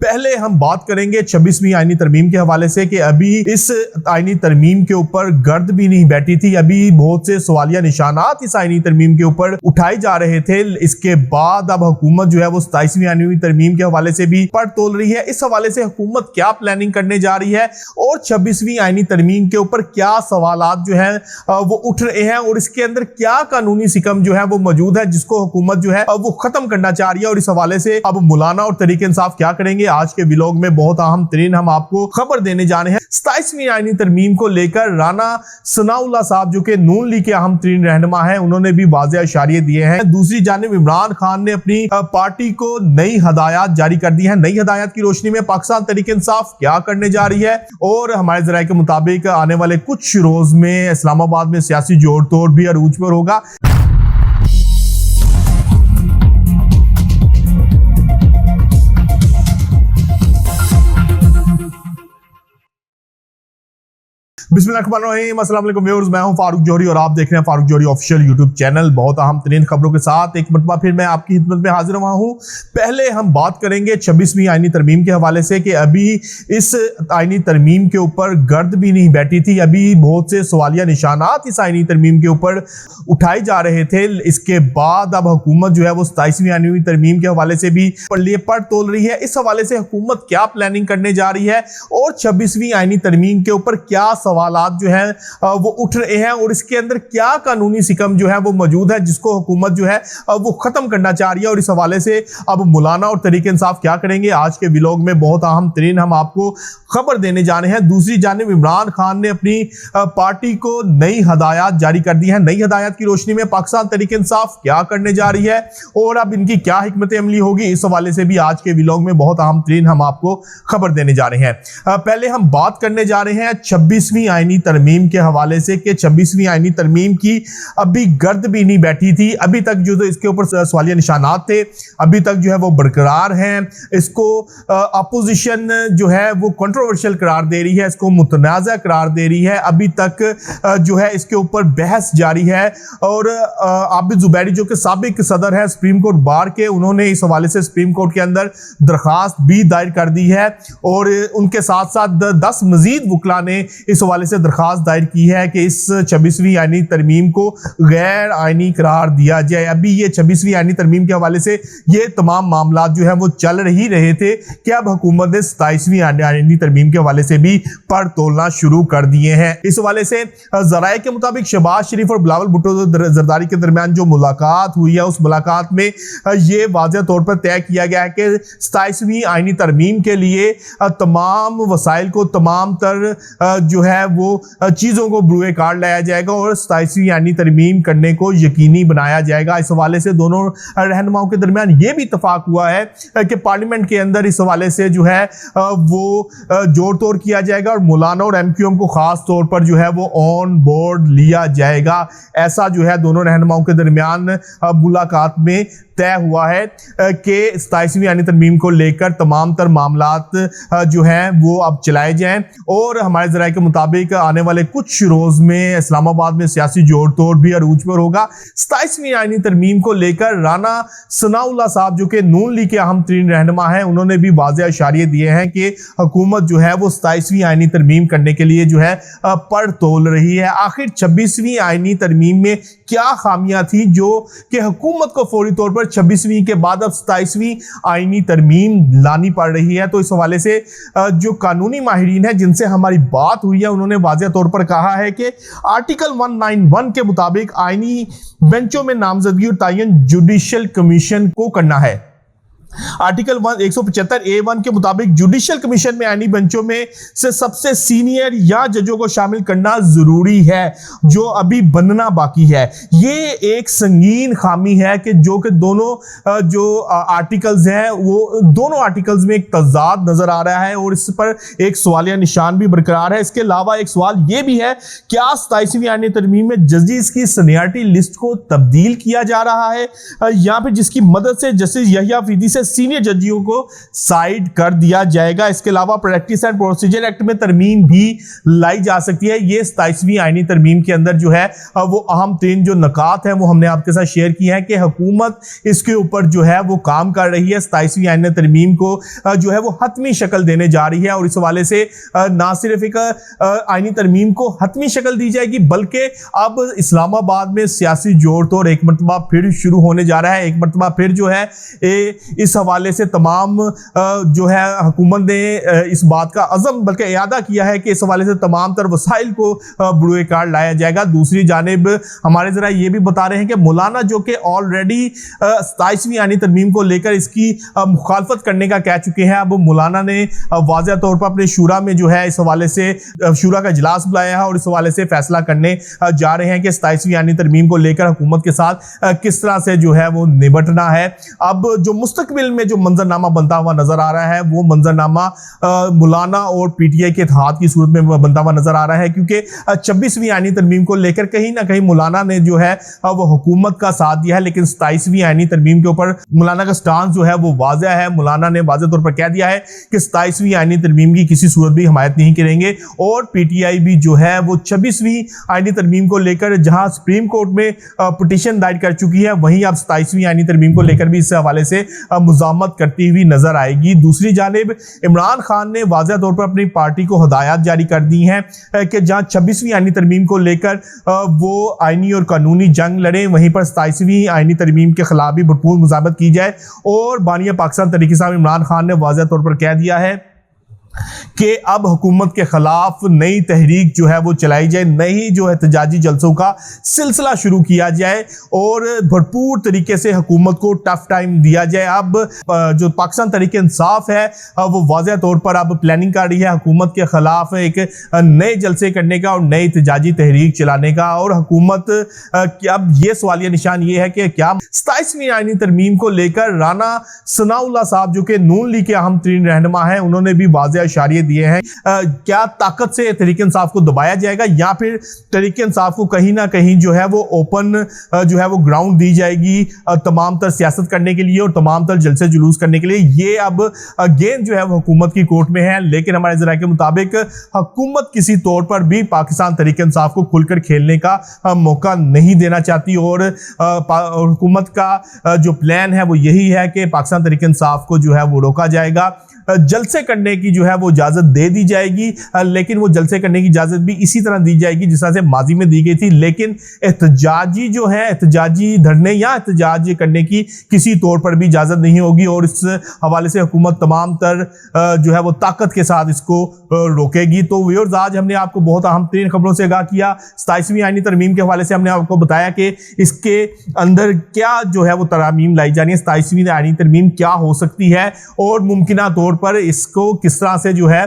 पहले हम बात करेंगे 26वीं आईनी तरमीम के हवाले से कि अभी इस आईनी तरमीम के ऊपर गर्द भी नहीं बैठी थी। अभी बहुत से सवालिया निशानात इस आईनी तरमीम के ऊपर उठाए जा रहे थे। इसके बाद अब हुकूमत जो है वो 27वीं आईनी तरमीम के हवाले से भी पढ़ तोल रही है। इस हवाले से हुकूमत क्या प्लानिंग करने जा रही है और 26वीं आईनी तरमीम के ऊपर क्या सवालात जो है वो उठ रहे हैं और इसके अंदर क्या कानूनी सिकम जो है वो मौजूद है जिसको हुकूमत जो है वो खत्म करना चाह रही है। और इस हवाले से अब मौलाना और तरीके इंसाफ क्या करेंगे, आज के व्लॉग में बहुत अहम तरीन हम आपको खबर देने जा रहे हैं। 27वीं आईनी तरमीम को लेकर राना सनाउल्लाह साहब जो कि नून लीग के अहम तरीन रहनुमा हैं, उन्होंने भी वाज़ेह इशारे दिए हैं। दूसरी जानिब इमरान खान ने अपनी पार्टी को नई हदायत जारी कर दी है। नई हदायत की रोशनी में पाकिस्तान तरीके इंसाफ क्या करने जा रही है और हमारे ज़राए के मुताबिक आने वाले कुछ रोज में इस्लामाबाद में सियासी जोड़ तोड़ भी अरूज पर होगा। बिस्मिल्लाहिर्रहमानिर्रहीम, अस्सलाम वालेकुम व्यूअर्स, मैं हूं फारूक जौहरी और आप देख रहे हैं फारूक जौहरी ऑफिशियल यूट्यूब चैनल। बहुत अहम तरीन खबरों के साथ एक मरतबा फिर मैं आपकी खिदमत में हाजिर हुआ हूं। पहले हम बात करेंगे 26वीं आईनी तरमीम के हवाले से कि अभी इस आईनी तरमीम के ऊपर गर्द भी नहीं बैठी थी। अभी बहुत से सवालिया निशानात इस आईनी तरमीम के ऊपर उठाए जा रहे थे। इसके बाद अब हुकूमत जो है वो 27वीं आईनी तरमीम के हवाले से भी पढ़ तोल रही है। इस हवाले से हुकूमत क्या प्लानिंग करने जा रही है और 26वीं आईनी तरमीम के ऊपर क्या सवालात जो है वो उठ रहे हैं और इसके अंदर क्या कानूनी सिकम जो है वो मौजूद है जिसको हुकूमत जो है वो खत्म करना चाह रही है। और इस हवाले से अब मौलाना और तरीके इंसाफ क्या करेंगे, आज के व्लॉग में बहुत अहम तरीन हम आपको खबर देने जा रहे हैं। दूसरी जानिब इमरान खान ने अपनी पार्टी को नई हदायत जारी कर दी है। नई हदायत की रोशनी में पाकिस्तान तरीके इंसाफ क्या करने जा रही है और अब इनकी क्या हिकमत अमली होगी, इस हवाले से भी आज के व्लॉग में बहुत अहम तरीन हम आपको खबर देने जा रहे हैं। पहले हम बात करने जा रहे हैं 26वीं आईनी तरमीम के हवाले से कि 26वीं आईनी तरमीम की अभी गर्द भी नहीं बैठी थी। अभी तक जो इसके ऊपर सवालिया निशानात थे अभी तक जो है वो बरकरार हैं। इसको अपोजिशन जो है वो कंट्रोवर्शियल करार दे रही है, इसको मुतनाज़ा करार दे रही है। अभी तक जो है इसके ऊपर बहस जारी है और आबिद जुबैरी जो कि साबिक सदर है सुप्रीम कोर्ट बार के, उन्होंने इस हवाले से सुप्रीम कोर्ट के अंदर दरखास्त भी दायर कर दी है और उनके साथ साथ 10 मजीद वकला ने इस हवाले से दरखास्त दायर की है कि इस 26वीं आईनी तरमीम को गैर आईनी करार दिया जाए। अभी ये 26वीं आईनी तरमीम के हवाले से ये तमाम मामला जो है वो चल ही रहे थे कि अब हुकूमत ने 27वीं आईनी तरमीम के हवाले से भी पढ़ तोलना शुरू कर दिए हैं। इस हवाले से ज़राए के मुताबिक शहबाज शरीफ और बिलावल भुट्टो जरदारी के दरमियान जो मुलाकात हुई है उस मुलाकात में ये वाज़ेह तौर पर तय किया गया है कि 27वीं आईनी तरमीम के लिए तमाम वसाइल को तमाम तर जो है वो चीज़ों को ब्रुए कार्ड लाया जाएगा और 27वीं आईनी तरमीम करने को यकीनी बनाया जाएगा। इस हवाले से दोनों रहनुमाओं के दरमियान ये भी इत्तफाक हुआ है कि पार्लियामेंट के अंदर इस हवाले से जो है वो जोड़ तोड़ किया जाएगा और मौलाना और एमक्यूएम को खास तौर पर जो है वो ऑन बोर्ड लिया जाएगा। ऐसा जो है दोनों रहनुमाओं के दरमियान मुलाकात में तय हुआ है कि 27वीं आईनी तरमीम को लेकर तमाम तर मामलात जो हैं वो अब चलाए जाएं और हमारे ज़राए के मुताबिक आने वाले कुछ रोज में इस्लामाबाद में सियासी जोड़ तोड़ भी अरूज पर होगा। 27वीं आईनी तरमीम को लेकर राना सनाउल्लाह साहब जो कि नून लीग के अहम तरीन रहनुमा हैं, उन्होंने भी वाज़ेह इशारे दिए हैं कि हुकूमत जो है वो 27वीं आईनी तरमीम करने के लिए जो है पढ़ तोल रही है। आखिर 26वीं आईनी तरमीम में क्या खामियां थी जो कि हुकूमत को फौरी तौर पर 26वीं के बाद अब 27वीं आईनी तरमीम लानी पड़ रही है। तो इस हवाले से जो कानूनी माहिरीन है जिनसे हमारी बात हुई है उन्होंने वाज़ेह तौर पर कहा है कि आर्टिकल 191 के मुताबिक आईनी बेंचों में नामजदगी और तयन जुडिशियल कमीशन को करना है। आर्टिकल 175A1 के मुताबिक जुडिशियल कमीशन में आईनी बेंचों में से सबसे सीनियर या जजों को शामिल करना जरूरी है जो अभी बनना बाकी है। ये एक संगीन खामी है कि जो कि दोनों जो आर्टिकल्स हैं वो दोनों आर्टिकल्स में एक तजाद नजर आ रहा है और इस पर एक सवालिया निशान भी बरकरार है। इसके अलावा एक सवाल ये भी है, क्या 27वीं आईनी तरमीम में जजेस की सीनियरिटी लिस्ट को तब्दील किया जा रहा है या फिर जिसकी मदद से जस्टिस यहिया अफरीदी से सीनियर जजियों को साइड कर दिया जाएगा। इसके अलावा प्रैक्टिस एंड प्रोसीजर एक्ट में तरमीम भी लाई जा सकती है। ये 27वीं आईनी तरमीम के अंदर जो है वो अहम तीन जो नकात है वो हमने आपके साथ शेयर किए हैं कि हुकूमत इसके ऊपर जो है वो काम कर रही है। 27वीं आईनी तरमीम को जो है वो हतमी शक्ल देने जा रही है और इस हवाले से ना सिर्फ एक आईनी तरमीम को हतमी शक्ल दी जाएगी बल्कि अब इस्लामाबाद में सियासी जोर तोड़ एक मरतबा फिर शुरू होने जा रहा है। एक मरतबा फिर जो है इस हवाले से तमाम जो है हुकूमत ने इस बात का अज़म बल्कि इरादा किया है कि इस हवाले से तमाम तर वसाइल को बुरे कार लाया जाएगा। दूसरी जानिब हमारे जरा ये भी बता रहे हैं कि मौलाना जो कि ऑलरेडी 27वीं आईनी तरमीम को लेकर इसकी मुखालफत करने का कह चुके हैं, अब मौलाना ने वाज़ेह तौर पर अपने शूरा में जो है इस हवाले से शूरा का इजलास बुलाया है और इस हवाले से फैसला करने जा रहे हैं कि 27वीं आईनी तरमीम को लेकर हुकूमत के साथ किस तरह से जो है वो निपटना है। अब जो मुस्तकबिल में जो मंजरनामा बनता हुआ नजर आ रहा है वो मंजरनामा मौलाना और पीटीआई के इत्तेहाद की सूरत में बनता हुआ नजर आ रहा है, क्योंकि 26वीं आईनी तरमीम को लेकर कहीं ना कहीं मौलाना ने जो है वो हुकूमत का साथ दिया है, लेकिन 27वीं आईनी तरमीम के ऊपर मौलाना का स्टांस जो है वो वाज़ेह है। मौलाना ने वाज़ेह तौर पर कह दिया है कि 27वीं आईनी तरमीम की किसी सूरत भी हिमायत नहीं करेंगे और पीटीआई भी जो है वो 26वीं आईनी तरमीम को लेकर जहां सुप्रीम कोर्ट में पिटीशन दायर कर चुकी है वहीं अब 27वीं आईनी तरमीम को लेकर भी इस हवाले से मुज़ामत करती हुई नजर आएगी। दूसरी जानिब इमरान खान ने वाज़ेह तौर पर अपनी पार्टी को हदायत जारी कर दी हैं कि जहां 26वीं आईनी तरमीम को लेकर वो आईनी और कानूनी जंग लड़े, वहीं पर 27वीं आईनी तरमीम के खिलाफ भी भरपूर मुज़ामत की जाए। और बानिया पाकिस्तान तहरीक इंसाफ इमरान खान ने वाज़ेह तौर पर कह दिया है कि अब हुकूमत के खिलाफ नई तहरीक जो है वो चलाई जाए, नई जो एहतजाजी जलसों का सिलसिला शुरू किया जाए और भरपूर तरीके से हुकूमत को टफ टाइम दिया जाए। अब जो पाकिस्तान तहरीक इंसाफ है वो वाज़ेह तौर पर अब प्लानिंग कर रही है हुकूमत के खिलाफ एक नए जलसे करने का और नई एहतजाजी तहरीक चलाने का। और हुकूमत अब ये सवालिया निशान ये है कि क्या 27वीं आईनी तरमीम को लेकर राना सनाउल्लाह साहब जो कि नून लीग के अहम तरीन रहनुमा हैं उन्होंने भी वाज़ेह इशारे दिए हैं, क्या ताकत से तहरीक इंसाफ को दबाया जाएगा या फिर तहरीक इंसाफ को कहीं ना कहीं जो है वो ओपन जो है वो ग्राउंड दी जाएगी तमाम तर सियासत करने के लिए और तमाम तर जलसे जुलूस करने के लिए। ये अब गेंद जो है वो हुकूमत की कोर्ट में है, लेकिन हमारे जरा के मुताबिक हुकूमत किसी तौर पर भी पाकिस्तान तहरीक इंसाफ को खुलकर खेलने का मौका नहीं देना चाहती और हुकूमत का जो प्लान है वो यही है कि पाकिस्तान तहरीक इंसाफ को जो है वो रोका जाएगा, जलसे करने की जो है वो इजाजत दे दी जाएगी, लेकिन वो जलसे करने की इजाजत भी इसी तरह दी जाएगी जिस तरह से माजी में दी गई थी। लेकिन एहतजाजी जो है एहतजाजी धरने या एहतजाज करने की किसी तौर पर भी इजाजत नहीं होगी और इस हवाले से हुकूमत तमाम तर जो है वो ताकत के साथ इसको रोकेगी। तो व्यूअर्स, आज हमने आपको बहुत अहम तरीन खबरों से आगाह किया। 27वीं आईनी तरमीम के हवाले से हमने आपको बताया कि इसके अंदर क्या जो है वो तरामीम लाई जानी है, 27वीं आईनी तरमीम क्या हो सकती है और मुमकिना तौर पर इसको किस तरह से जो है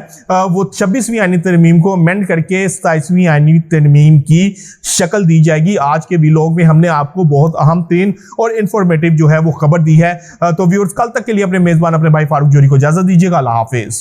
वो 26वीं आईनी तरमीम को अमेंड करके 27वीं आईनी तरमीम की शक्ल दी जाएगी। आज के व्लॉग में हमने आपको बहुत अहम तरीन और इंफॉर्मेटिव जो है वो खबर दी है। तो व्यूअर्स, कल तक के लिए अपने मेजबान अपने भाई फारूक जोहरी को इजाजत दीजिएगा। अल्लाह हाफिज।